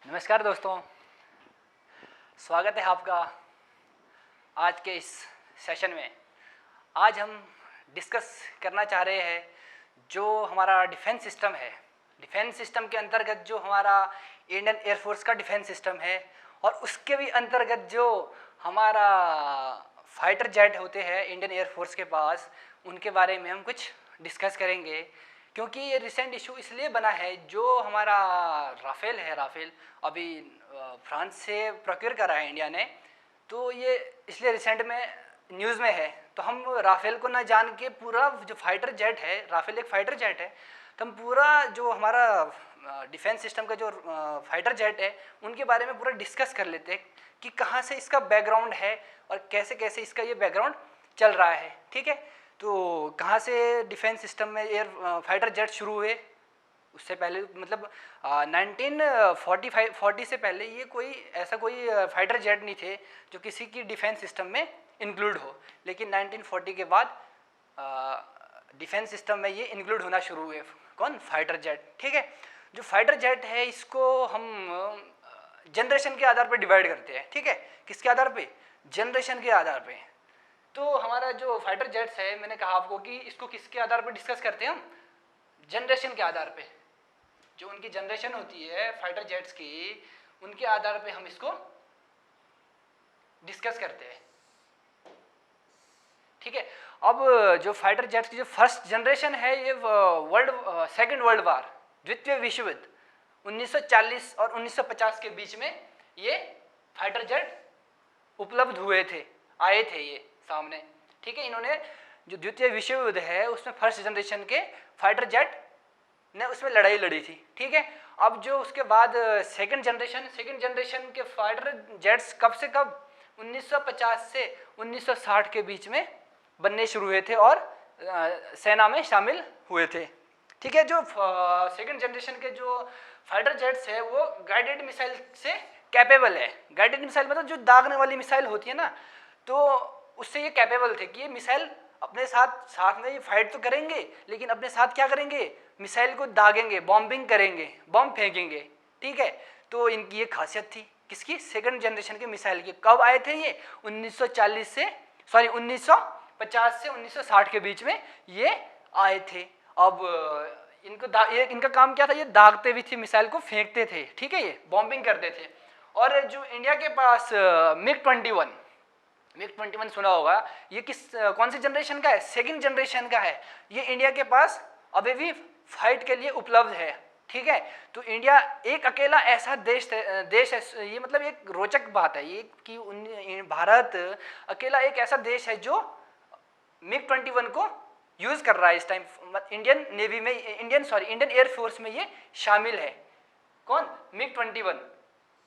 नमस्कार दोस्तों, स्वागत है आपका आज के इस सेशन में। आज हम डिस्कस करना चाह रहे हैं जो हमारा डिफेंस सिस्टम है। डिफेंस सिस्टम के अंतर्गत जो हमारा इंडियन एयरफोर्स का डिफेंस सिस्टम है और उसके भी अंतर्गत जो हमारा फाइटर जेट होते हैं इंडियन एयरफोर्स के पास, उनके बारे में हम कुछ डिस्कस करेंगे। क्योंकि ये रिसेंट इशू इसलिए बना है, जो हमारा राफेल है, राफेल अभी फ्रांस से प्रोक्योर करा है इंडिया ने, तो ये इसलिए रिसेंट में न्यूज़ में है। तो हम राफेल को ना जान के पूरा जो फाइटर जेट है, राफेल एक फाइटर जेट है, तो हम पूरा जो हमारा डिफेंस सिस्टम का जो फाइटर जेट है उनके बारे में पूरा डिस्कस कर लेते हैं कि कहाँ से इसका बैकग्राउंड है और कैसे कैसे इसका ये बैकग्राउंड चल रहा है। ठीक है, तो कहाँ से डिफेंस सिस्टम में एयर फाइटर जेट शुरू हुए, उससे पहले मतलब 1940 से पहले ये कोई फाइटर जेट नहीं थे जो किसी की डिफेंस सिस्टम में इंक्लूड हो। लेकिन 1940 के बाद डिफेंस सिस्टम में ये इंक्लूड होना शुरू हुए। कौन? Fighter jet. ठीक है, जो फाइटर जेट है इसको हम जनरेशन के आधार पर डिवाइड करते हैं। ठीक है, किसके आधार पे? जनरेशन के आधार पे। तो हमारा जो फाइटर जेट्स है, मैंने कहा आपको कि इसको किसके आधार पर डिस्कस करते हैं हम? जनरेशन के आधार पे। जो उनकी जनरेशन होती है फाइटर जेट्स की, उनके आधार पे हम इसको डिस्कस करते हैं। ठीक है, अब जो फाइटर जेट्स की जो फर्स्ट जनरेशन है, ये सेकेंड वर्ल्ड वार, द्वितीय विश्व युद्ध 1940 और 1950 के बीच में ये फाइटर जेट उपलब्ध हुए थे, आए थे ये सामने। ठीक है, इन्होंने जो द्वितीय विश्व युद्ध है उसमें फर्स्ट जनरेशन के फाइटर जेट ने उसमें लड़ाई लड़ी थी। ठीक है, अब जो उसके बाद सेकंड जनरेशन के फाइटर जेट्स कब से कब 1950 से 1960 के बीच में बनने शुरू हुए थे और सेना में शामिल हुए थे। ठीक है, जो सेकंड जनरेशन के जो फाइटर जेट्स है वो गाइडेड मिसाइल से कैपेबल है। गाइडेड मिसाइल मतलब जो दागने वाली मिसाइल होती है ना, तो उससे ये कैपेबल थे कि ये मिसाइल अपने साथ में ये फाइट तो करेंगे, लेकिन अपने साथ क्या करेंगे? मिसाइल को दागेंगे, बॉम्बिंग करेंगे, बॉम्ब फेंकेंगे। ठीक है, तो इनकी ये खासियत थी किसकी? सेकंड जनरेशन के मिसाइल की। कब आए थे ये? 1950 से 1960 के बीच में ये आए थे। अब इनका काम क्या था? ये दागते भी थे, मिसाइल को फेंकते थे। ठीक है, ये बॉम्बिंग करते थे। और जो इंडिया के पास मिग 21 सुना होगा, ये कौन सी जनरेशन का है? सेकंड जनरेशन का है। ये इंडिया के पास अभी भी फाइट के लिए उपलब्ध है। ठीक है, तो इंडिया एक अकेला ऐसा देश है, ये मतलब एक रोचक बात है ये कि भारत अकेला एक ऐसा देश है जो मिग 21 को यूज कर रहा है इस टाइम। इंडियन नेवी में, इंडियन एयरफोर्स में ये शामिल है। कौन? मिग 21।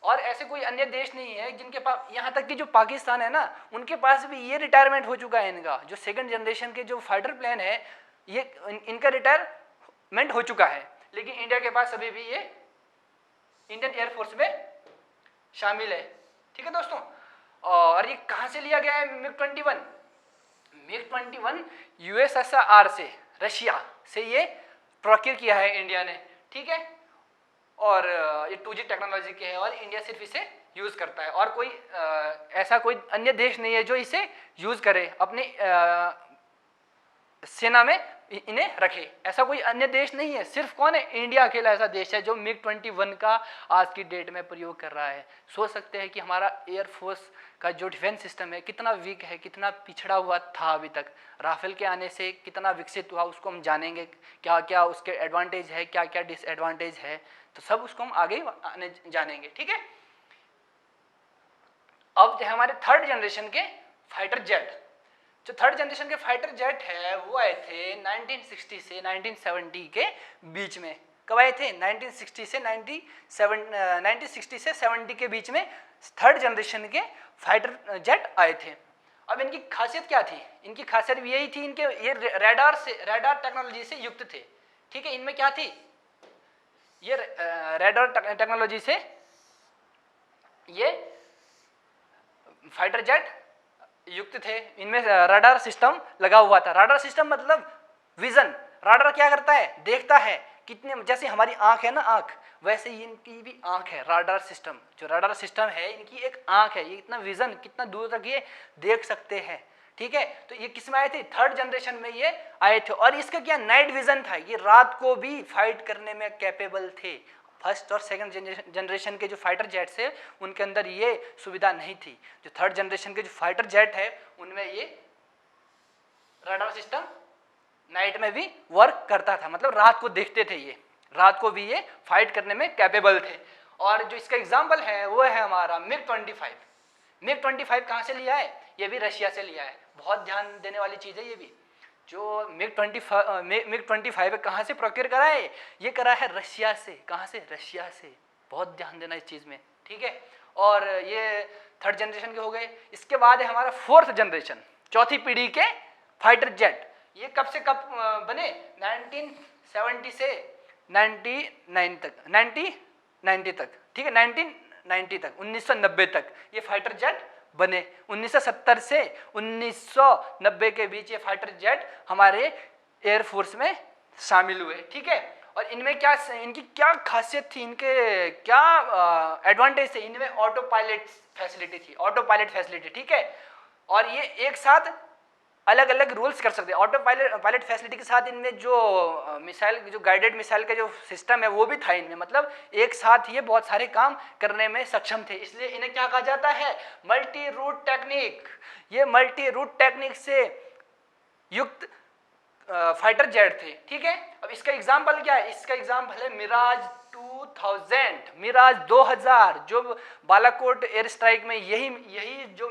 और ऐसे कोई अन्य देश नहीं है जिनके पास, यहाँ तक कि जो पाकिस्तान है ना, उनके पास भी ये रिटायरमेंट हो चुका है इनका। जो सेकंड जनरेशन के जो फाइटर प्लेन है, ये इनका रिटायरमेंट हो चुका है, लेकिन इंडिया के पास अभी भी ये इंडियन एयरफोर्स में शामिल है। ठीक है दोस्तों, और ये कहाँ से लिया गया है मिग 21? मिग 21 यूएसएसआर से, रशिया से ये प्रोक्योर किया है इंडिया ने। ठीक है, और ये 2G टेक्नोलॉजी के है और इंडिया सिर्फ इसे यूज़ करता है। और कोई ऐसा कोई अन्य देश नहीं है जो इसे यूज़ करे, अपने सेना में इन्हें रखे। ऐसा कोई अन्य देश नहीं है, सिर्फ कौन है? इंडिया अकेला ऐसा देश है जो मिग 21 का आज की डेट में प्रयोग कर रहा है। सोच सकते हैं कि हमारा एयरफोर्स का जो डिफेंस सिस्टम है कितना वीक है, कितना पिछड़ा हुआ था अभी तक। राफेल के आने से कितना विकसित हुआ, उसको हम जानेंगे। क्या क्या उसके एडवांटेज है, क्या क्या डिसएडवांटेज है, तो सब उसको हम आगे जानेंगे। ठीक है, अब जो है हमारे थर्ड जनरेशन के फाइटर जेट। जो थर्ड जनरेशन के फाइटर जेट है वो आए थे 1960 से 1970 के बीच में। कब आए थे? 1960 से 70 के बीच में थर्ड जनरेशन के फाइटर जेट आए थे। अब इनकी खासियत क्या थी? इनकी खासियत यही थी, इनके ये रडार टेक्नोलॉजी से युक्त थे। ठीक है, इनमें क्या थी? ये रडार टेक्नोलॉजी से ये फाइटर जेट युक्त थे। इनमें रडार सिस्टम लगा हुआ था। रडार सिस्टम मतलब विजन। रडार क्या करता है? देखता है कितने, जैसे हमारी आंख है ना, आंख, वैसे ही इनकी भी आंख है। राडार सिस्टम, जो राडार सिस्टम है इनकी एक आंख है, ये इतना विजन, कितना दूर तक ये देख सकते हैं, ठीक है। तो ये किस में आए थे, थर्ड जनरेशन में ये आए थे। और इसका क्या नाइट विजन था, ये रात को भी फाइट करने में कैपेबल थे। फर्स्ट और सेकंड जनरेशन के जो फाइटर जेट्स है उनके अंदर ये सुविधा नहीं थी। जो थर्ड जनरेशन के जो फाइटर जेट है उनमें ये राडार सिस्टम नाइट में भी वर्क करता था, मतलब रात को देखते थे, ये रात को भी ये फाइट करने में कैपेबल थे। और जो इसका एग्जाम्पल है वो है हमारा मिग-25। मिग-25 कहाँ से लिया है, ये भी रशिया से लिया है। बहुत ध्यान देने वाली चीज़ है ये भी। जो मिग-25 कहाँ से प्रोक्योर करा है, ये करा है रशिया से। कहाँ से, रशिया से। बहुत ध्यान देना इस चीज़ में, ठीक है। और ये थर्ड जनरेशन के हो गए। इसके बाद है हमारा फोर्थ जनरेशन, चौथी पीढ़ी के फाइटर जेट। ये कब से कब बने, 1970 से 99 तक, 1990 तक, ठीक है, 1990 तक, 1990 तक ये फाइटर जेट बने। 1970 से 1990 के बीच ये फाइटर जेट हमारे एयरफोर्स में शामिल हुए, ठीक है। और इनमें क्या, इनकी क्या खासियत थी, इनके क्या एडवांटेज थे, इनमें ऑटो पायलट फैसिलिटी थी, ऑटो पायलट फैसिलिटी, ठीक है। और ये एक साथ अलग अलग रूल्स कर सकते हैं। ऑटो पायलट फैसिलिटी के साथ इनमें जो मिसाइल, जो गाइडेड मिसाइल का जो सिस्टम है वो भी था इनमें, मतलब एक साथ ये बहुत सारे काम करने में सक्षम थे। इसलिए इन्हें क्या कहा जाता है, मल्टी रूट टेक्निक। ये मल्टी रूट टेक्निक से युक्त फाइटर जेट थे, ठीक है। अब इसका एग्जाम्पल क्या है, इसका एग्जाम्पल है मिराज 2000, मिराज 2000, जो बालाकोट एयर स्ट्राइक में यही जो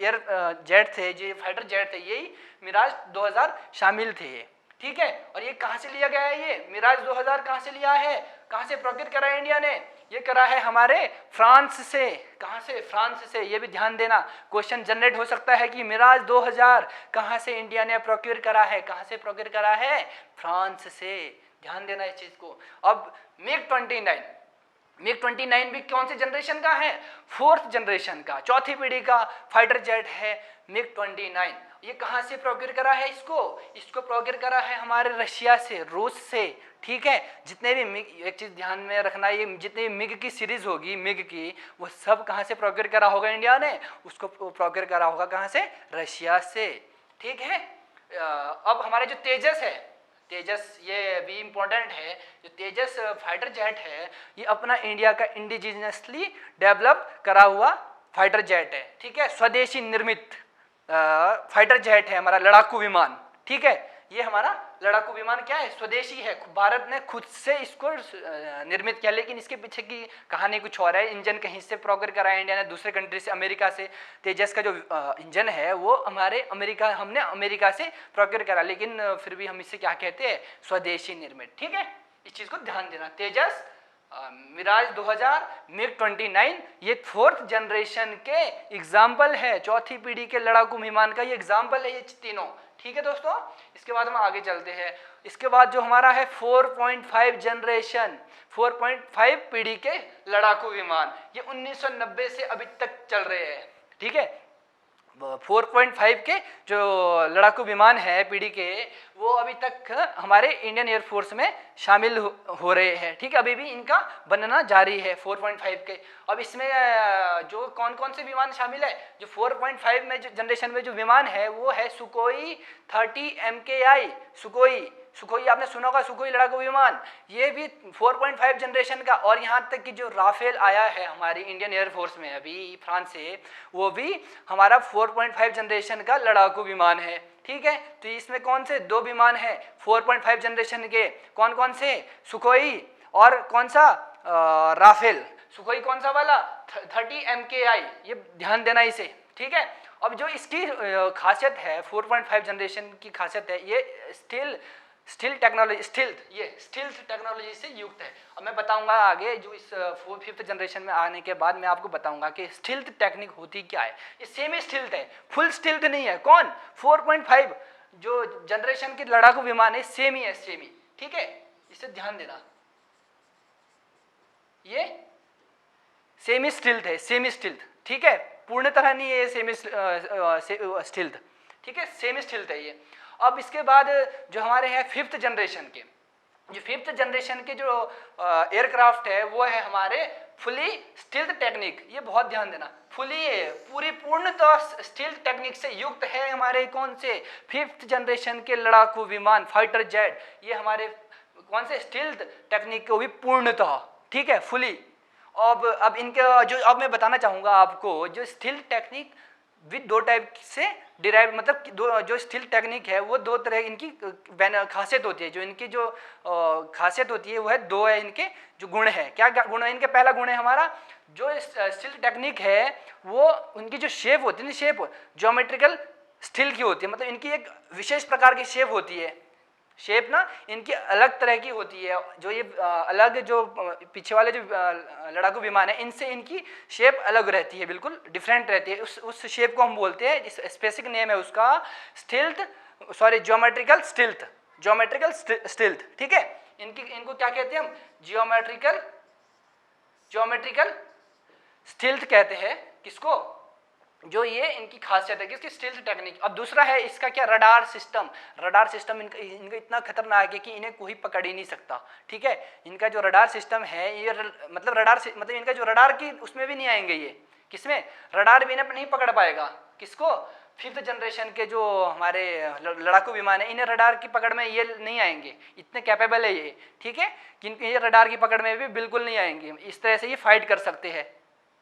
एयर जेट थे, जो फाइटर जेट थे, यही मिराज 2000 शामिल थे, ठीक है। और ये कहाँ से लिया गया है, ये मिराज 2000 कहाँ से लिया है, कहाँ से प्रोक्योर करा है इंडिया ने, ये करा है हमारे फ्रांस से। कहाँ से, फ्रांस से। ये भी ध्यान देना, क्वेश्चन जनरेट हो सकता है कि मिराज 2000 कहाँ से इंडिया ने प्रोक्योर करा है, कहाँ से प्रोक्योर करा है, फ्रांस से। ध्यान देना इस चीज को। अब मिग-29 भी कौन से जनरेशन का है, फोर्थ जनरेशन का, चौथी पीढ़ी का फाइटर जेट है मिग-29। ये कहाँ से प्रोक्योर करा है, इसको प्रोक्योर करा है हमारे रशिया से, रूस से, ठीक है। जितने भी मिग, एक चीज ध्यान में रखना, ये जितने मिग की सीरीज होगी, मिग की, वो सब कहाँ से प्रोक्योर करा होगा इंडिया ने, उसको प्रोक्योर करा होगा कहाँ से, रशिया से, ठीक है। अब हमारे जो तेजस है, तेजस ये भी इम्पोर्टेंट है। जो तेजस फाइटर जेट है ये अपना इंडिया का इंडिजिनियसली डेवलप करा हुआ फाइटर जेट है, ठीक है। स्वदेशी निर्मित फाइटर जेट है हमारा, लड़ाकू विमान, ठीक है। ये हमारा लड़ाकू विमान क्या है, स्वदेशी है। भारत ने खुद से इसको निर्मित किया, लेकिन इसके पीछे की कहानी कुछ और है। इंजन कहीं से प्रोक्योर करा है इंडिया ने, दूसरे कंट्री से, अमेरिका से। तेजस का जो इंजन है वो हमने अमेरिका से प्रोक्योर करा, लेकिन फिर भी हम इससे क्या कहते हैं, स्वदेशी निर्मित, ठीक है। इस चीज को ध्यान देना। तेजस, मिराज 2000, मिग-29, ये फोर्थ जनरेशन के एग्जाम्पल है, चौथी पीढ़ी के लड़ाकू विमान का ये एग्जाम्पल है, ये तीनों, ठीक है दोस्तों। इसके बाद हम आगे चलते हैं। इसके बाद जो हमारा है 4.5 जनरेशन, 4.5 पीढ़ी के लड़ाकू विमान, ये 1990 से अभी तक चल रहे हैं, ठीक है। 4.5 के जो लड़ाकू विमान है पीढ़ी के, वो अभी तक हमारे इंडियन एयरफोर्स में शामिल हो रहे हैं, ठीक है। अभी भी इनका बनना जारी है 4.5 के। अब इसमें जो कौन कौन से विमान शामिल है, जो 4.5 में जो जनरेशन में जो विमान है वो है सुकोई 30 MKI। सुकोई आपने सुना होगा, सुकोई लड़ाकू विमान, ये भी 4.5 जनरेशन का। और यहाँ तक कि जो राफेल आया है हमारी इंडियन एयरफोर्स में अभी फ्रांस से, वो भी हमारा 4.5 जनरेशन का लड़ाकू विमान है, ठीक है। तो इसमें कौन से दो विमान है 4.5 जनरेशन के, कौन कौन से, सुकोई और कौन सा, राफेल। सुकोई कौन सा वाला, 30 MKI, ये ध्यान देना इसे, ठीक है। अब जो इसकी खासियत है, 4.5 जनरेशन की खासियत है, ये स्टील्थ टेक्नोलॉजी से युक्त है। अब मैं बताऊंगा आगे, जो इस 5th जनरेशन में आने के बाद मैं आपको बताऊंगा कि स्टील्थ टेक्निक होती क्या है। ये सेमी स्टील्थ है, फुल स्टील्थ नहीं है। कौन, 4.5 जो जनरेशन के लड़ाकू विमान है, सेमी है, सेमी, ठीक है। इसे ध्यान देना, ये सेमी स्टील्थ है, सेमी स्टील्थ, ठीक है। पूर्ण तरह नहीं है सेमी स्टील्थ, ठीक है, सेमी स्टील्थ है ये। अब इसके बाद जो हमारे हैं 5th जनरेशन के, जो 5th जनरेशन के जो एयरक्राफ्ट है वो है हमारे फुली स्टील्थ टेक्निक। ये बहुत ध्यान देना, फुली है, पूरी पूर्णतः स्टील्थ टेक्निक से युक्त है हमारे कौन से 5th जनरेशन के लड़ाकू विमान फाइटर जेट। ये हमारे कौन से स्टील्थ टेक्निक को भी पूर्णतः, ठीक है, फुली। अब इनका जो अब मैं बताना चाहूँगा आपको, जो स्टील्थ टेक्निक विद दो टाइप से डिराइव, मतलब दो जो स्टील टेक्निक है वो दो तरह इनकी खासियत होती है। जो इनकी जो खासियत होती है वो है दो है इनके जो गुण है। क्या गुण है इनके? पहला गुण है हमारा जो स्टील टेक्निक है वो उनकी जो शेप होती है, शेप ज्योमेट्रिकल स्टील की होती है, मतलब इनकी एक विशेष प्रकार की शेप होती है। शेप ना इनकी अलग तरह की होती है। जो ये अलग जो पीछे वाले जो लड़ाकू विमान है इनसे इनकी शेप अलग रहती है, बिल्कुल डिफरेंट रहती है। उस शेप को हम बोलते हैं, जिस स्पेसिफिक नेम है उसका ज्योमेट्रिकल स्टिल्थ, ठीक है। इनको क्या कहते हैं हम? ज्योमेट्रिकल स्टिल्थ कहते हैं। किसको? जो ये इनकी खासियत है किसकी? Stealth technique. अब दूसरा है इसका क्या? Radar system. रडार सिस्टम इनका इतना खतरनाक है कि इन्हें कोई पकड़ ही नहीं सकता, ठीक है। इनका जो रडार सिस्टम है ये मतलब मतलब इनका जो रडार की उसमें भी नहीं आएंगे ये। किसमें? रडार भी इन्हें नहीं पकड़ पाएगा। किसको? 5th जनरेशन के जो हमारे लड़ाकू विमान है इन्हें रडार की पकड़ में ये नहीं आएंगे, इतने कैपेबल है ये, ठीक है, कि ये रडार की पकड़ में भी बिल्कुल नहीं आएंगे। इस तरह से ये फाइट कर सकते हैं,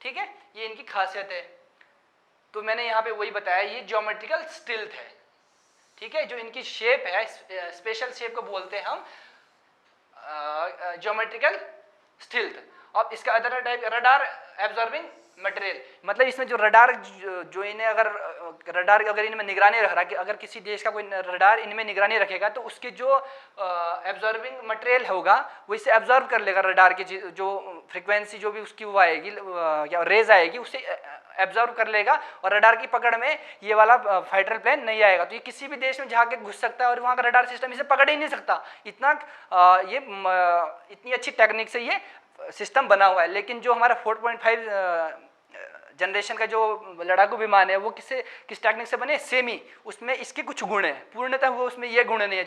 ठीक है। ये इनकी खासियत है। तो मैंने यहाँ पे वही बताया, ये ज्योमेट्रिकल स्टिल्थ है, ठीक है। जो इनकी शेप है, स्पेशल शेप को बोलते हैं हम ज्योमेट्रिकल स्टिल्थ। अब इसका other type radar absorbing material, मतलब इसमें जो रडार जो इन्हें अगर इनमें निगरानी रख रहा है, अगर किसी देश का कोई रडार इनमें निगरानी रखेगा तो उसके जो एब्जॉर्बिंग मटेरियल होगा वो इसे एब्जॉर्ब कर लेगा। रडार की जो फ्रिक्वेंसी जो भी उसकी वो आएगी या रेज आएगी उसे एब्जॉर्ब कर लेगा और रडार की पकड़ में ये वाला फाइटर प्लेन नहीं आएगा। तो ये किसी भी देश में जाके घुस सकता है और वहाँ का रडार सिस्टम इसे पकड़ ही नहीं सकता। इतनी अच्छी टेक्निक से ये सिस्टम बना हुआ है। लेकिन जो हमारा 4.5 जनरेशन का जो लड़ाकू विमान है वो किस टेक्निक से बने? सेमी। उसमें इसके कुछ गुण हैं, पूर्णतः वो उसमें ये गुण नहीं है।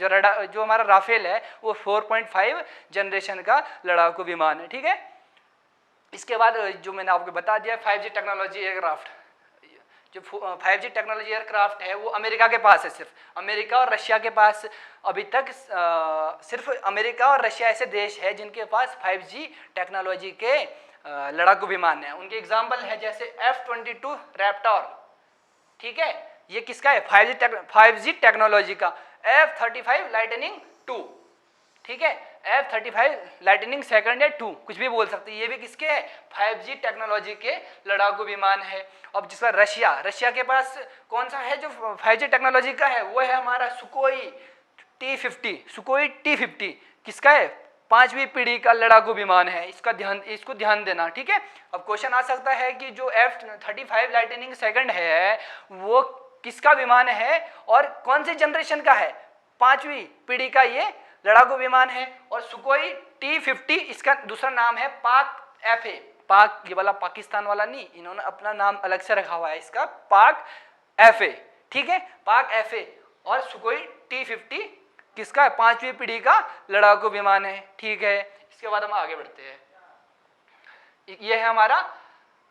जो हमारा राफेल है वो 4.5 जनरेशन का लड़ाकू विमान है, ठीक है। इसके बाद जो मैंने आपको बता दिया 5G टेक्नोलॉजी एयरक्राफ्ट। जो 5G टेक्नोलॉजी एयरक्राफ्ट है वो अमेरिका के पास है। सिर्फ अमेरिका और रशिया के पास अभी तक सिर्फ अमेरिका और रशिया ऐसे देश है जिनके पास 5G टेक्नोलॉजी के लड़ाकू विमान है। उनके एग्जाम्पल है जैसे F-22 रैप्टर, ठीक है। ये किसका है? 5G टेक्नोलॉजी का। F-35 लाइटनिंग 2, ठीक है। F-35 लाइटनिंग सेकंड या 2 कुछ भी बोल सकते हैं। ये भी किसके है? 5G टेक्नोलॉजी के लड़ाकू विमान है। अब जिसका रशिया के पास कौन सा है जो 5G टेक्नोलॉजी का है? वो है हमारा सुकोई T-50। किसका है? 5वीं पीढ़ी का लड़ाकू विमान है। इसको ध्यान देना, ठीक है। अब क्वेश्चन आ सकता है कि जो F-35 लाइटनिंग सेकंड है वो किसका विमान है और कौन सी जनरेशन का है? 5वीं पीढ़ी का ये लड़ाकू विमान है। और सुकोई T-50 इसका दूसरा नाम है पाक FA। पाक ये वाला पाकिस्तान वाला नहीं, इन्होंने अपना नाम अलग से रखा हुआ है इसका, पाक FA, ठीक है। पाक FA और सुकोई T-50 किसका है? 5वीं पीढ़ी का लड़ाकू विमान है, ठीक है। इसके बाद हम आगे बढ़ते हैं। ये है हमारा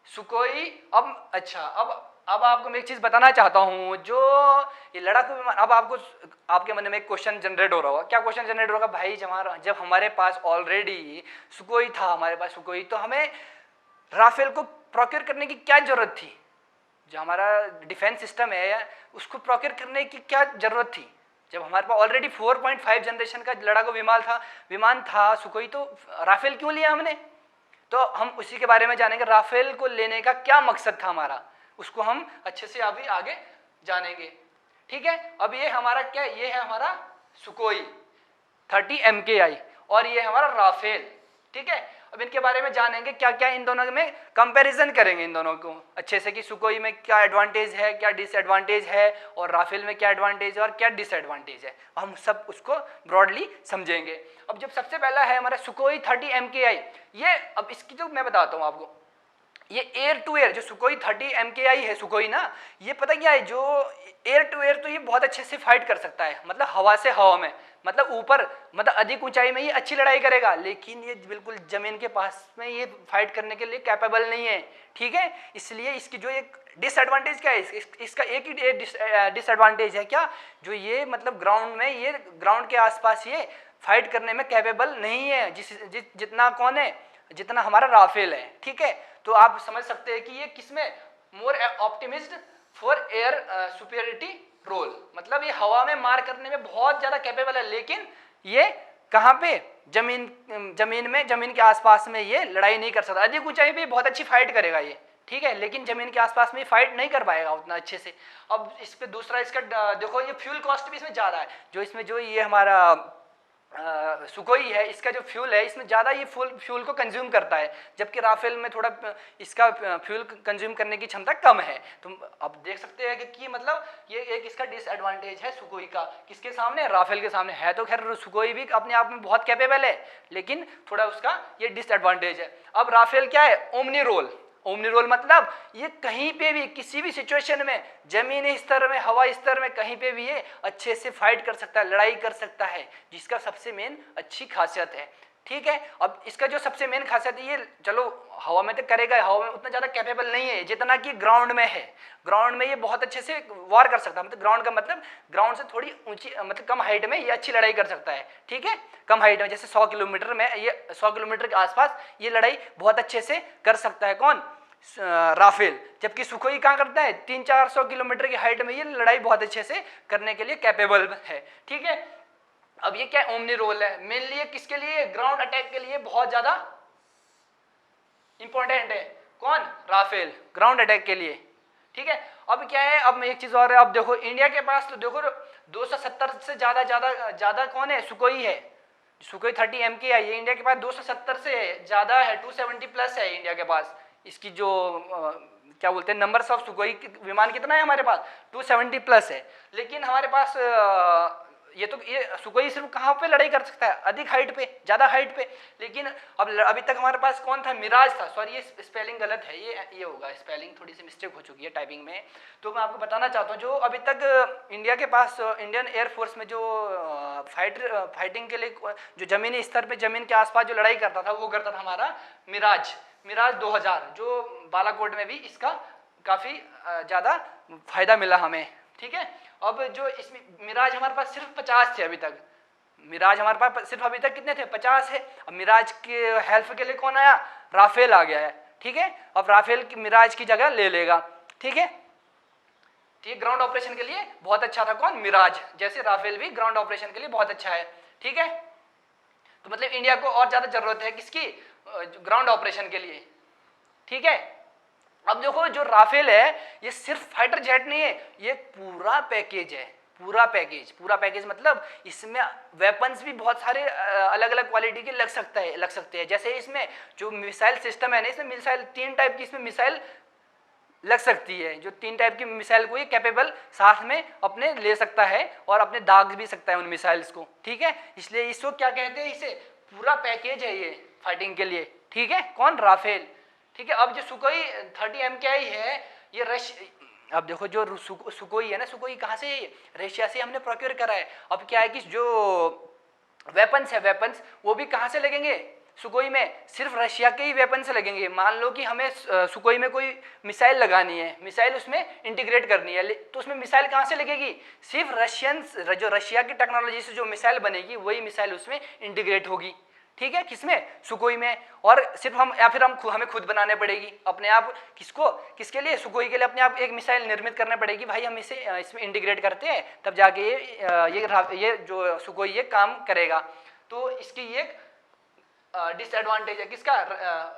सुकोई। अब आपको मैं एक चीज बताना चाहता हूं। जो ये लड़ाकू विमान, अब आपके मन में एक क्वेश्चन जनरेट हो रहा होगा। क्या क्वेश्चन जनरेट होगा? भाई जब हमारे पास ऑलरेडी सुकोई था, हमारे पास सुकोई, तो हमें राफेल को प्रोक्योर करने की क्या जरूरत थी? जो हमारा डिफेंस सिस्टम है उसको प्रोक्योर करने की क्या जरूरत थी जब हमारे पास ऑलरेडी 4.5 जनरेशन का लड़ाकू विमान था सुकोई? तो राफेल क्यों लिया हमने? तो हम उसी के बारे में जानेंगे। राफेल को लेने का क्या मकसद था हमारा, उसको हम अच्छे से अभी आगे जानेंगे, ठीक है। अब ये हमारा क्या? ये है हमारा सुकोई 30 MKI और ये हमारा राफेल, ठीक है। अब इनके बारे में जानेंगे, क्या क्या इन दोनों में कंपैरिजन करेंगे इन दोनों को अच्छे से कि सुकोई में क्या एडवांटेज है, क्या डिसएडवांटेज है, और राफेल में क्या एडवांटेज है और क्या डिसएडवांटेज है। हम सब उसको ब्रॉडली समझेंगे। अब जब सबसे पहला है हमारा सुकोई 30 MKI, ये अब इसकी जो मैं बताता हूँ आपको, ये एयर टू एयर जो सुकोई 30 MKI है सुकोई ना, ये पता क्या है? जो एयर टू एयर तो ये बहुत अच्छे से फाइट कर सकता है, मतलब हवा से हवा में, मतलब ऊपर, मतलब अधिक ऊंचाई में ये अच्छी लड़ाई करेगा, लेकिन ये बिल्कुल जमीन के पास में ये फाइट करने के लिए कैपेबल नहीं है, ठीक है। इसलिए इसकी जो एक डिसएडवांटेज क्या है, इसका एक ही डिसएडवांटेज है क्या, जो ये मतलब ग्राउंड में, ये ग्राउंड के आसपास ये फाइट करने में कैपेबल नहीं है, जितना कौन है, जितना हमारा राफेल है, ठीक है। तो आप समझ सकते हैं कि ये किसमें more optimist for air superiority role, मतलब ये हवा में मार करने में बहुत ज्यादा कैपेबल है, लेकिन ये कहाँ पे, जमीन के आसपास में ये लड़ाई नहीं कर सकता। अधिक ऊंचाई पे बहुत अच्छी फाइट करेगा ये, ठीक है, लेकिन जमीन के आसपास में फाइट नहीं कर पाएगा उतना अच्छे से। अब इस पे दूसरा इसका देखो, ये फ्यूल कॉस्ट भी इसमें ज़्यादा है, जो इसमें जो ये हमारा सुकोई है, इसका जो फ्यूल है इसमें ज़्यादा ये फ्यूल को कंज्यूम करता है, जबकि राफेल में थोड़ा इसका फ्यूल कंज्यूम करने की क्षमता कम है। तो अब देख सकते हैं कि मतलब ये एक इसका डिसएडवांटेज है सुकोई का, किसके सामने, राफेल के सामने। है तो खैर सुकोई भी अपने आप में बहुत कैपेबल है, लेकिन थोड़ा उसका ये डिसएडवांटेज है। अब राफेल क्या है, ओमनी रोल। ओमनी रोल मतलब ये कहीं पे भी, किसी भी सिचुएशन में, जमीनी स्तर में, हवाई स्तर में, कहीं पे भी ये अच्छे से फाइट कर सकता है, लड़ाई कर सकता है, जिसका सबसे मेन अच्छी खासियत है, ठीक है। अब इसका जो सबसे मेन खासियत है, ये चलो हवा में तो करेगा, हवा में उतना ज़्यादा कैपेबल नहीं है जितना कि ग्राउंड में है। ग्राउंड में ये बहुत अच्छे से वार कर सकता है, मतलब ग्राउंड का मतलब ग्राउंड से थोड़ी ऊंची, मतलब कम हाइट में ये अच्छी लड़ाई कर सकता है, ठीक है। कम हाइट में, जैसे 100 किलोमीटर में, ये 100 किलोमीटर के आसपास ये लड़ाई बहुत अच्छे से कर सकता है, कौन, राफेल। जबकि सुखोई कहाँ करता है, 300-400 किलोमीटर की हाइट में ये लड़ाई बहुत अच्छे से करने के लिए कैपेबल है, ठीक है। अब ये क्या ओमनी रोल है, मेनली किसके लिए, ग्राउंड अटैक के लिए बहुत ज्यादा इंपॉर्टेंट है, कौन, राफेल, ग्राउंड अटैक के लिए, ठीक है। अब क्या है, अब एक चीज और है, अब देखो इंडिया के पास तो देखो 270 से ज्यादा कौन है, सुकोई है। सुकोई 30 MK है, ये इंडिया के पास 270 से ज्यादा है, 270 प्लस है इंडिया के पास। इसकी जो क्या बोलते हैं, नंबर्स ऑफ सुकोई विमान कितना है हमारे पास, 270 प्लस है। लेकिन हमारे पास ये सुकोई सिर्फ कहाँ पे लड़ाई कर सकता है, अधिक हाइट पे, ज़्यादा हाइट पे। लेकिन अब अभी तक हमारे पास कौन था, मिराज था। सॉरी ये स्पेलिंग गलत है, ये होगा, स्पेलिंग थोड़ी सी मिस्टेक हो चुकी है टाइपिंग में। तो मैं आपको बताना चाहता हूँ, जो अभी तक इंडिया के पास, इंडियन एयरफोर्स में जो फाइटिंग के लिए जो ज़मीनी स्तर पर, ज़मीन के आसपास जो लड़ाई करता था, वो करता था हमारा मिराज 2000, जो बालाकोट में भी इसका काफ़ी ज़्यादा फायदा मिला हमें, ठीक है। अब जो इसमें मिराज हमारे पास सिर्फ 50 थे अभी तक, मिराज हमारे पास सिर्फ अभी तक कितने थे, 50 है। अब मिराज के हेल्प के लिए कौन आया, राफेल आ गया है, ठीक है। अब राफेल मिराज की जगह ले लेगा, ठीक है। ठीक, ग्राउंड ऑपरेशन के लिए बहुत अच्छा था कौन, मिराज, जैसे राफेल भी ग्राउंड ऑपरेशन के लिए बहुत अच्छा है, ठीक है। तो मतलब इंडिया को और ज्यादा जरूरत है किसकी, ग्राउंड ऑपरेशन के लिए, ठीक है। अब देखो जो राफेल है, ये सिर्फ फाइटर जेट नहीं है, ये पूरा पैकेज है, पूरा पैकेज मतलब इसमें वेपन्स भी बहुत सारे अलग अलग क्वालिटी के लग सकते हैं। जैसे इसमें जो मिसाइल सिस्टम है ना, इसमें मिसाइल 3 टाइप की इसमें मिसाइल लग सकती है, जो 3 टाइप की मिसाइल को ये कैपेबल साथ में अपने ले सकता है और अपने दाग भी सकता है उन मिसाइल्स को, ठीक है। इसलिए इसको क्या कहते हैं, इसे पूरा पैकेज है ये फाइटिंग के लिए, ठीक है, कौन, राफेल, ठीक है। अब जो सुकोई 30 MKI है, ये अब देखो जो सुकोई है ना, सुकोई कहाँ से, रशिया से हमने प्रोक्योर करा है। अब क्या है कि जो वेपन्स वो भी कहाँ से लगेंगे, सुकोई में सिर्फ रशिया के ही वेपन से लगेंगे। मान लो कि हमें सुकोई में कोई मिसाइल लगानी है, मिसाइल उसमें इंटीग्रेट करनी है, तो उसमें मिसाइल कहाँ से लगेगी, सिर्फ जो रशिया की टेक्नोलॉजी से जो मिसाइल बनेगी वही मिसाइल उसमें इंटीग्रेट होगी, ठीक है, किसमें, सुकोई में। और सिर्फ हमें खुद बनाने पड़ेगी अपने आप, किसके लिए, सुकोई के लिए अपने आप एक मिसाइल निर्मित करना पड़ेगी, भाई हम इसमें इंटीग्रेट करते हैं तब जाके ये जो सुकोई ये काम करेगा। तो इसकी ये डिसएडवांटेज है किसका,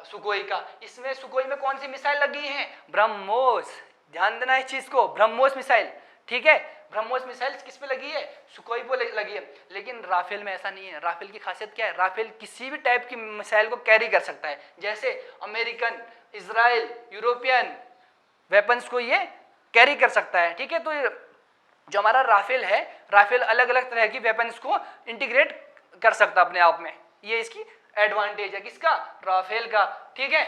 सुकोई का। इसमें सुकोई में कौन सी मिसाइल लगी है, ब्रह्मोस, ध्यान देना इस चीज को, ब्रह्मोस मिसाइल, ठीक है। ब्रह्मोस मिसाइल किस पे लगी है, सुकोई पे लगी है। लेकिन राफेल में ऐसा नहीं है। राफेल की खासियत क्या है, राफेल किसी भी टाइप की मिसाइल को कैरी कर सकता है, जैसे अमेरिकन, इजराइल, यूरोपियन वेपन्स को ये कैरी कर सकता है, ठीक है। तो जो हमारा राफेल है, राफेल अलग अलग तरह की वेपन्स को इंटीग्रेट कर सकता है अपने आप में, ये इसकी एडवांटेज है किसका, राफेल का, ठीक है।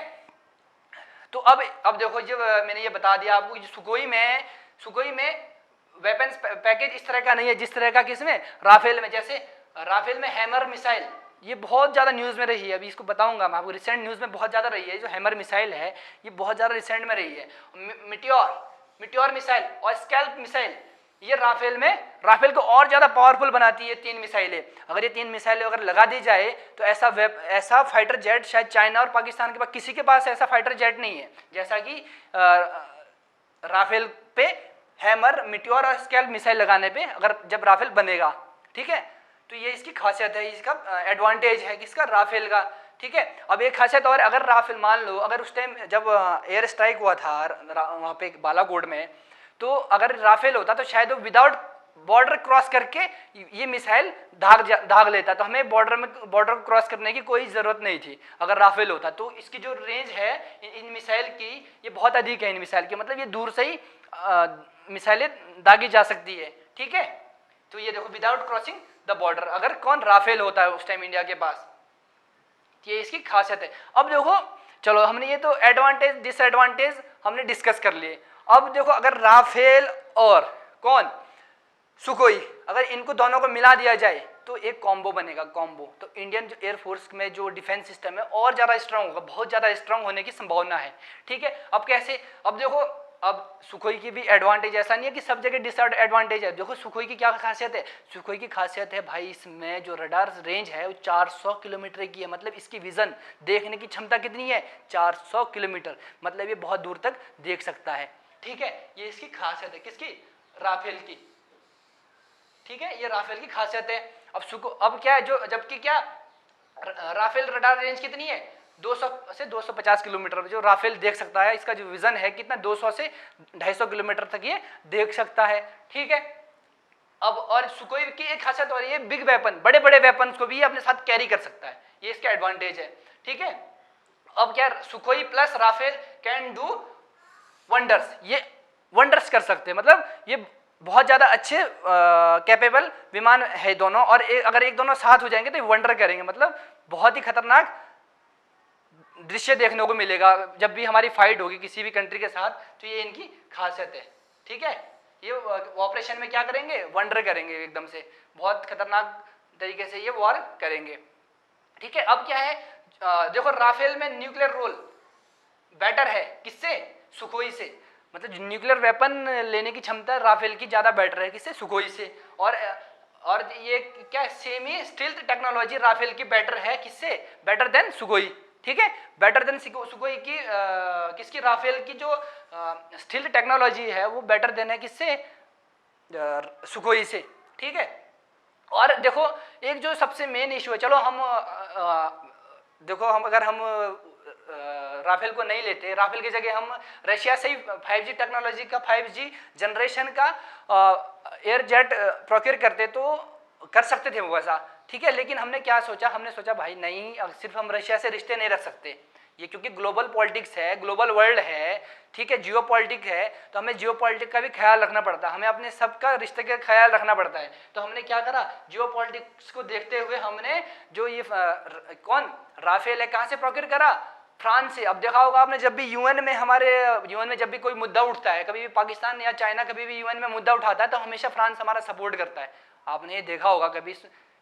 तो अब देखो, जब मैंने ये बता दिया आपको, सुकोई में वेपन्स पैकेज इस तरह का नहीं है जिस तरह का किसमें, राफेल में। जैसे राफेल में हैमर मिसाइल, ये बहुत ज़्यादा न्यूज़ में रही है, अभी इसको बताऊंगा मैं आपको, रिसेंट न्यूज़ में बहुत ज़्यादा रही है। जो हैमर मिसाइल है ये बहुत ज़्यादा रिसेंट में रही है। मिट्योर मिसाइल और स्कैल्प मिसाइल, ये राफेल को और ज़्यादा पावरफुल बनाती है। 3 मिसाइलें, अगर ये 3 मिसाइलें अगर लगा दी जाए तो ऐसा फाइटर जेट शायद चाइना और पाकिस्तान के पास किसी के पास ऐसा फाइटर जेट नहीं है जैसा कि राफेल पे हैमर, मिट्योर और स्कैल्प मिसाइल लगाने पे अगर जब राफेल बनेगा, ठीक है। तो ये इसकी खासियत है, इसका एडवांटेज है किसका, राफेल का, ठीक है। अब एक खासियत और, अगर राफेल मान लो अगर उस टाइम जब एयर स्ट्राइक हुआ था वहाँ पे बालाकोट में, तो अगर राफेल होता तो शायद वो विदाउट बॉर्डर क्रॉस करके ये मिसाइल दाग लेता, तो हमें बॉर्डर क्रॉस करने की कोई ज़रूरत नहीं थी अगर राफेल होता। तो इसकी जो रेंज है इन मिसाइल की, ये बहुत अधिक है इन मिसाइल की, मतलब ये दूर से ही मिसाइलें दागी जा सकती है, ठीक है। तो ये देखो विदाउट क्रॉसिंग द बॉर्डर, अगर कौन, राफेल होता है उस टाइम इंडिया के पास, ये इसकी खासियत है। अब देखो चलो हमने ये तो एडवांटेज डिसएडवांटेज हमने डिस्कस कर लिए। अब देखो अगर राफेल और कौन, सुखोई, अगर इनको दोनों को मिला दिया जाए तो एक कॉम्बो बनेगा, कॉम्बो। तो इंडियन जो एयरफोर्स में जो डिफेंस सिस्टम है और ज़्यादा स्ट्रांग होगा, बहुत ज़्यादा स्ट्रांग होने की संभावना है, ठीक है। अब कैसे, अब देखो, अब सुखोई की भी एडवांटेज ऐसा नहीं है कि सब जगह डिसएडवांटेज है। देखो सुखोई की क्या खासियत है, सुखोई की खासियत है भाई इसमें जो रडार रेंज है वो 400 किलोमीटर की है, मतलब इसकी विजन देखने की क्षमता कितनी है, 400 किलोमीटर, मतलब ये बहुत दूर तक देख सकता है, ठीक है। ये इसकी खासियत है, किसकी, राफेल की, ठीक है, ये राफेल की खासियत है। अब क्या है, जो जबकि क्या राफेल रडार रेंज कितनी है, 200 से 250 किलोमीटर जो राफेल देख सकता है, इसका जो विजन है कितना, 200 से 250 किलोमीटर तक ये देख सकता है, ठीक है। अब और सुखोई की एक खासियत और, ये बिग वेपन, बड़े बड़े वेपन्स को भी अपने साथ कैरी कर सकता है, ये इसका एडवांटेज है, ठीक है। अब क्या, Sukhoi plus Rafale can do wonders, ये वंडर्स कर सकते हैं, मतलब ये बहुत ज़्यादा अच्छे कैपेबल विमान है दोनों, और अगर एक दोनों साथ हो जाएंगे तो ये वंडर करेंगे, मतलब बहुत ही खतरनाक दृश्य देखने को मिलेगा जब भी हमारी फाइट होगी किसी भी कंट्री के साथ। तो ये इनकी खासियत है, ठीक है। ये ऑपरेशन में क्या करेंगे, वंडर करेंगे, एकदम से बहुत खतरनाक तरीके से ये वॉर करेंगे, ठीक है। अब क्या है, देखो राफेल में न्यूक्लियर रोल बेटर है, किससे, सुखोई से, मतलब न्यूक्लियर वेपन लेने की क्षमता राफेल की ज़्यादा बेटर है, किससे, सुखोई से। और ये क्या, सेमी स्टील्थ टेक्नोलॉजी राफेल की बेटर है, किससे, बेटर देन सुखोई, ठीक है। बेटर देन सुखोई की किसकी, राफेल की जो स्टील्थ टेक्नोलॉजी है वो बेटर देन है किससे, सुखोई से, ठीक है। और देखो एक जो सबसे मेन इशू है, चलो हम देखो हम अगर हम राफेल को नहीं लेते, राफेल की जगह हम रशिया से ही 5G टेक्नोलॉजी का 5G जनरेशन का एयर जेट प्रोक्योर करते तो कर सकते थे वो वैसा, ठीक है। लेकिन हमने क्या सोचा, हमने सोचा भाई नहीं, अब सिर्फ हम रशिया से रिश्ते नहीं रख सकते, ये क्योंकि ग्लोबल पॉलिटिक्स है, ग्लोबल वर्ल्ड है, ठीक है, जियो पॉलिटिक्स है, तो हमें जियो पॉलिटिक्स का भी ख्याल रखना पड़ता है, हमें अपने सबका रिश्ते का ख्याल रखना पड़ता है। तो हमने क्या करा, जियो पॉलिटिक्स को देखते हुए हमने जो ये कौन राफेल है कहाँ से प्रोक्योर करा, फ्रांस से। अब देखा होगा आपने, जब भी यूएन में हमारे यूएन में जब भी कोई मुद्दा उठता है, कभी भी पाकिस्तान या चाइना कभी भी यूएन में मुद्दा उठाता है तो हमेशा फ्रांस हमारा सपोर्ट करता है, आपने ये देखा होगा कभी,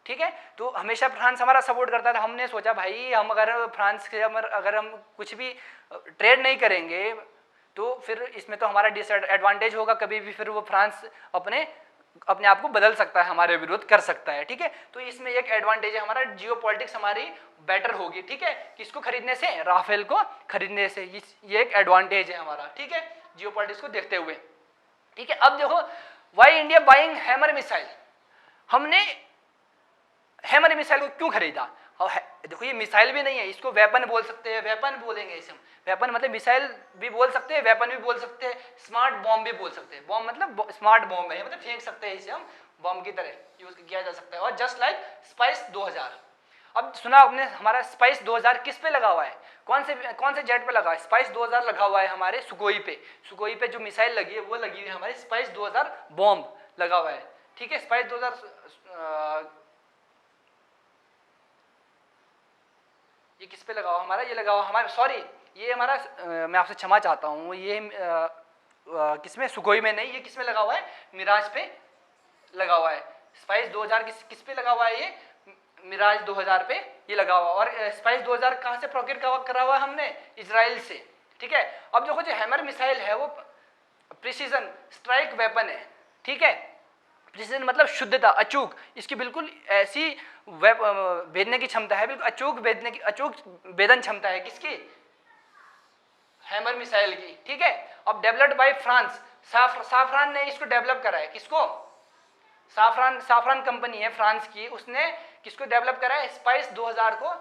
ठीक है। तो हमेशा फ्रांस हमारा सपोर्ट करता है। तो हमने सोचा भाई हम अगर फ्रांस से अगर हम कुछ भी ट्रेड नहीं करेंगे तो फिर इसमें तो हमारा डिसएडवांटेज होगा, कभी भी फिर वो फ्रांस अपने आप को बदल सकता है, हमारे विरुद्ध कर सकता है, ठीक है। तो इसमें एक एडवांटेज है हमारा, जियो पॉलिटिक्स हमारी बेटर होगी, ठीक है, किसको खरीदने से, राफेल को खरीदने से, ये एक एडवांटेज है हमारा, ठीक है, जियो पॉलिटिक्स को देखते हुए, ठीक है। अब देखो why India buying hammer missile, हमने हैमर मिसाइल को क्यों खरीदा, और देखो ये मिसाइल भी नहीं है, इसको वेपन बोल सकते हैं, वेपन बोलेंगे इसे हम, वेपन मतलब मिसाइल भी बोल सकते हैं, वेपन भी बोल सकते हैं, स्मार्ट बॉम्ब भी बोल सकते हैं। बॉम्ब मतलब स्मार्ट बॉम्ब है, मतलब फेंक सकते हैं इसे हम, बॉम्ब की तरह यूज किया जा सकता है। और जस्ट लाइक स्पाइस 2000, अब सुना आपने हमारा स्पाइस 2000 किस पे लगा हुआ है, कौन से जेट पे लगा है, स्पाइस 2000 लगा हुआ है हमारे सुखोई पे जो मिसाइल लगी है वो लगी हुई है हमारी स्पाइस 2000 बॉम्ब लगा हुआ है, ठीक है। स्पाइस 2000 ये किस पे लगा हुआ हमारा, ये लगा हुआ हमारा, सॉरी ये हमारा मैं आपसे क्षमा चाहता हूँ, ये किसमें, सुखोई में नहीं, ये किसमें लगा हुआ है, मिराज पे लगा हुआ है, स्पाइस 2000 किस पे लगा हुआ है? ये मिराज 2000 पे ये लगा हुआ। और स्पाइस 2000 कहाँ से प्रोक्योर करा हुआ है हमने? इजराइल से, ठीक है। अब देखो जो हैमर मिसाइल है वो प्रिसीजन स्ट्राइक वेपन है, ठीक है। प्रिसीजन मतलब शुद्धता, अचूक, इसकी बिल्कुल ऐसी भेदने की क्षमता है, बिल्कुल अचूक भेदन क्षमता है किसकी? हैमर मिसाइल की, ठीक है। अब डेवलप्ड बाय फ्रांस, साफरान ने इसको डेवलप करा है। किसको? साफरान कंपनी है फ्रांस की, उसने किसको डेवलप करा है? स्पाइस 2000 को,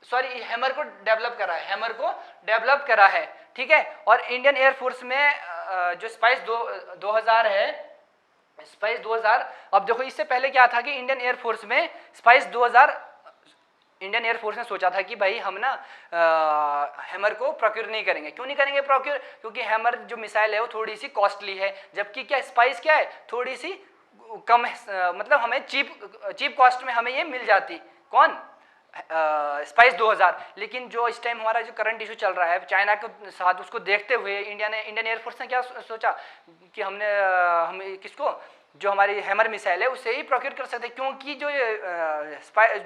सॉरी हैमर को डेवलप करा है, हैमर को डेवलप करा है, ठीक है। और इंडियन एयरफोर्स में जो स्पाइस 2000 है, स्पाइस 2000, अब देखो इससे पहले क्या था कि इंडियन एयरफोर्स में स्पाइस 2000, इंडियन एयरफोर्स ने सोचा था कि भाई हम ना हैमर को प्रोक्योर नहीं करेंगे। क्यों नहीं करेंगे प्रोक्योर? क्योंकि हैमर जो मिसाइल है वो थोड़ी सी कॉस्टली है, जबकि क्या स्पाइस क्या है? थोड़ी सी कम है, मतलब हमें चीप कॉस्ट में हमें ये मिल जाती। कौन? स्पाइस 2000। लेकिन जो इस टाइम हमारा जो करंट इशू चल रहा है चाइना के साथ, उसको देखते हुए इंडियन एयरफोर्स ने क्या सोचा कि हम किसको, जो हमारी हैमर मिसाइल है उससे ही प्रोक्योर कर सकते हैं। क्योंकि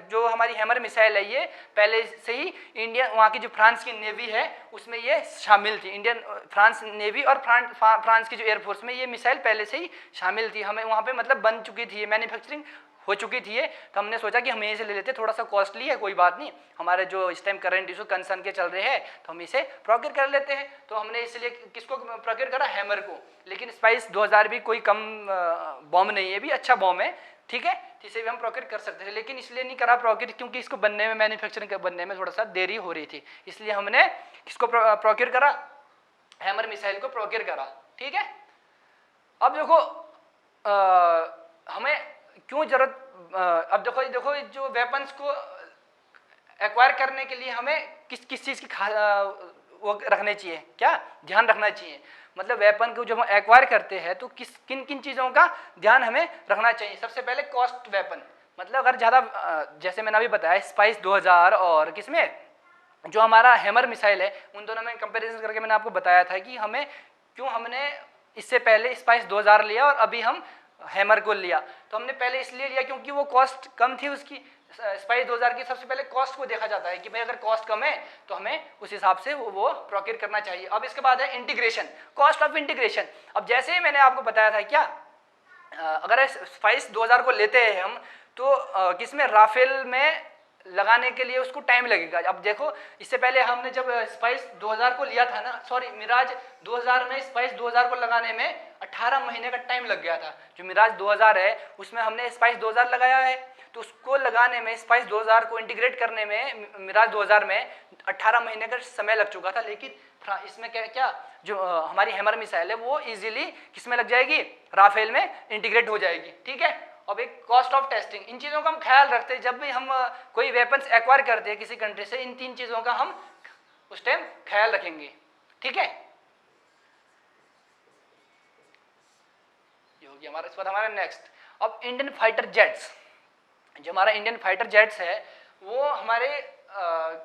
जो हमारी हैमर मिसाइल है ये पहले से ही इंडियन, वहाँ की जो फ्रांस की नेवी है उसमें ये शामिल थी। इंडियन फ्रांस नेवी और फ्रांस की जो एयरफोर्स में ये मिसाइल पहले से ही शामिल थी। हमें वहाँ पे मतलब बन चुकी थी, मैन्युफैक्चरिंग हो चुकी थी ये, तो हमने सोचा कि हम इसे ले लेते, थोड़ा सा कॉस्टली है, कोई बात नहीं, हमारे जो इस टाइम करंट इशू कंसर्न के चल रहे हैं तो हम इसे प्रोक्योर कर लेते हैं। तो हमने इसलिए किसको प्रोक्योर करा? हैमर को। लेकिन स्पाइस 2000 भी कोई कम बॉम्ब नहीं है, भी अच्छा बॉम्ब है, ठीक है, इसे भी हम प्रोक्योर कर सकते हैं। लेकिन इसलिए नहीं करा प्रोक्योर क्योंकि इसको बनने में, मैन्युफैक्चरिंग बनने में थोड़ा सा देरी हो रही थी, इसलिए हमने किसको प्रोक्योर करा? हैमर मिसाइल को प्रोक्योर करा, ठीक है। अब देखो हमें क्यों जरूरत, अब देखो जो वेपन्स को एक्वायर करने के लिए हमें किस चीज़ की वो रखने चाहिए, क्या ध्यान रखना चाहिए? मतलब वेपन को जब हम एक्वायर करते हैं तो किन चीज़ों का ध्यान हमें रखना चाहिए? सबसे पहले कॉस्ट वेपन, मतलब अगर ज़्यादा, जैसे मैंने अभी बताया स्पाइस 2000 और किसमें जो हमारा हैमर मिसाइल है, उन दोनों में कंपैरिजन करके मैंने आपको बताया था कि हमें क्यों हमने इससे पहले स्पाइस 2000 लिया और अभी हम हैमर को लिया। तो हमने पहले इसलिए लिया क्योंकि वो कॉस्ट कम थी उसकी, स्पाइस 2000 की। सबसे पहले कॉस्ट को देखा जाता है कि भाई अगर कॉस्ट कम है तो हमें उस हिसाब से वो प्रोक्योर करना चाहिए। अब इसके बाद है इंटीग्रेशन, कॉस्ट ऑफ इंटीग्रेशन। अब जैसे ही मैंने आपको बताया था क्या, अगर स्पाइस 2000 को लेते हैं हम तो किसमें, राफेल में लगाने के लिए उसको टाइम लगेगा। अब देखो इससे पहले हमने जब स्पाइस 2000 को लिया था ना, सॉरी मिराज 2000 में स्पाइस 2000 को लगाने में 18 महीने का टाइम लग गया था। जो मिराज 2000 है उसमें हमने स्पाइस 2000 लगाया है, तो उसको लगाने में, स्पाइस 2000 को इंटीग्रेट करने में मिराज 2000 में 18 महीने का समय लग चुका था। लेकिन इसमें क्या जो हमारी हैमर मिसाइल है वो इजीली किसमें लग जाएगी, राफेल में इंटीग्रेट हो जाएगी, ठीक है। अब एक कॉस्ट ऑफ टेस्टिंग, इन चीज़ों का हम ख्याल रखते हैं जब भी हम कोई वेपन्स एक्वायर करते हैं किसी कंट्री से, इन 3 चीज़ों का हम उस टाइम ख्याल रखेंगे, ठीक है। ये हो गया हमारा। इसके बाद हमारा नेक्स्ट, अब इंडियन फाइटर जेट्स। जो हमारा इंडियन फाइटर जेट्स है वो हमारे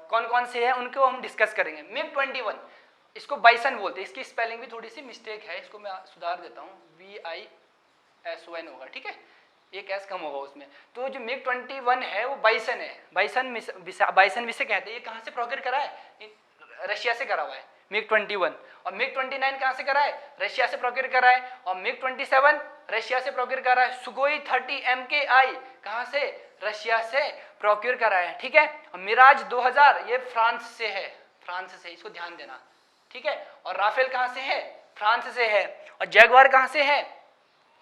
कौन कौन से हैं उनको हम डिस्कस करेंगे। MiG-21, इसको बाइसन बोलते हैं, इसकी स्पेलिंग भी थोड़ी सी मिस्टेक है, इसको मैं सुधार देता हूँ, BISON होगा, ठीक है, एक एस कम होगा उसमें। तो जो MiG-21 है वो बाइसन है, बाइसन विसे कहते हैं। ये कहाँ से प्रोक्योर करा है? रशिया से करा हुआ है MiG-21। और MiG-29 कहाँ से करा है? रशिया से प्रोक्योर करा है। और MiG-27 रशिया से प्रोक्योर करा है। सुगोई 30 MKI कहाँ से? रशिया से प्रोक्योर करा है, ठीक है। और मिराज 2000 ये फ्रांस से है, फ्रांस से, इसको ध्यान देना, ठीक है। और राफेल कहाँ से है? फ्रांस से है। और जैगवार कहाँ से है?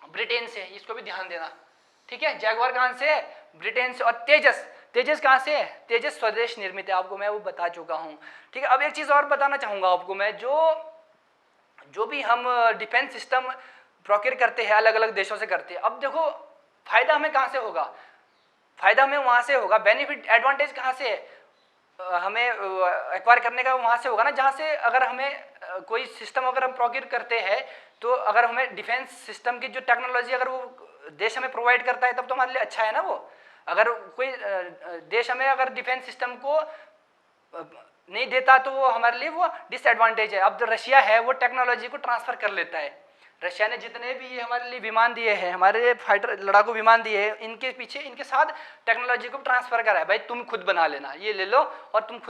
ब्रिटेन से, इसको भी ध्यान देना, ठीक है। जैगवार कहाँ से है? ब्रिटेन से। और तेजस कहाँ से है? तेजस स्वदेश निर्मित है, आपको मैं वो बता चुका हूँ, ठीक है। अब एक चीज़ और बताना चाहूँगा आपको मैं, जो भी हम डिफेंस सिस्टम प्रोक्योर करते हैं अलग अलग देशों से करते हैं। अब देखो फायदा हमें कहाँ से होगा? फायदा हमें वहाँ से होगा, बेनिफिट एडवांटेज कहाँ से है हमें एक्वायर करने का? वहाँ से होगा ना जहाँ से अगर हमें कोई सिस्टम अगर हम प्रोक्योर करते हैं तो अगर हमें डिफेंस सिस्टम की जो टेक्नोलॉजी अगर वो देश हमें प्रोवाइड करता है तब तो हमारे लिए अच्छा है ना। वो अगर कोई देश हमें अगर डिफेंस सिस्टम को नहीं देता तो वो हमारे लिए वो डिसएडवांटेज है। अब जो रशिया है वो टेक्नोलॉजी को ट्रांसफ़र कर लेता है, रशिया ने जितने भी ये हमारे लिए विमान दिए हैं, हमारे फाइटर लड़ाकू विमान दिए हैं, इनके पीछे इनके साथ टेक्नोलॉजी को ट्रांसफर करा है, भाई तुम खुद बना लेना, ये ले लो और तुम खुद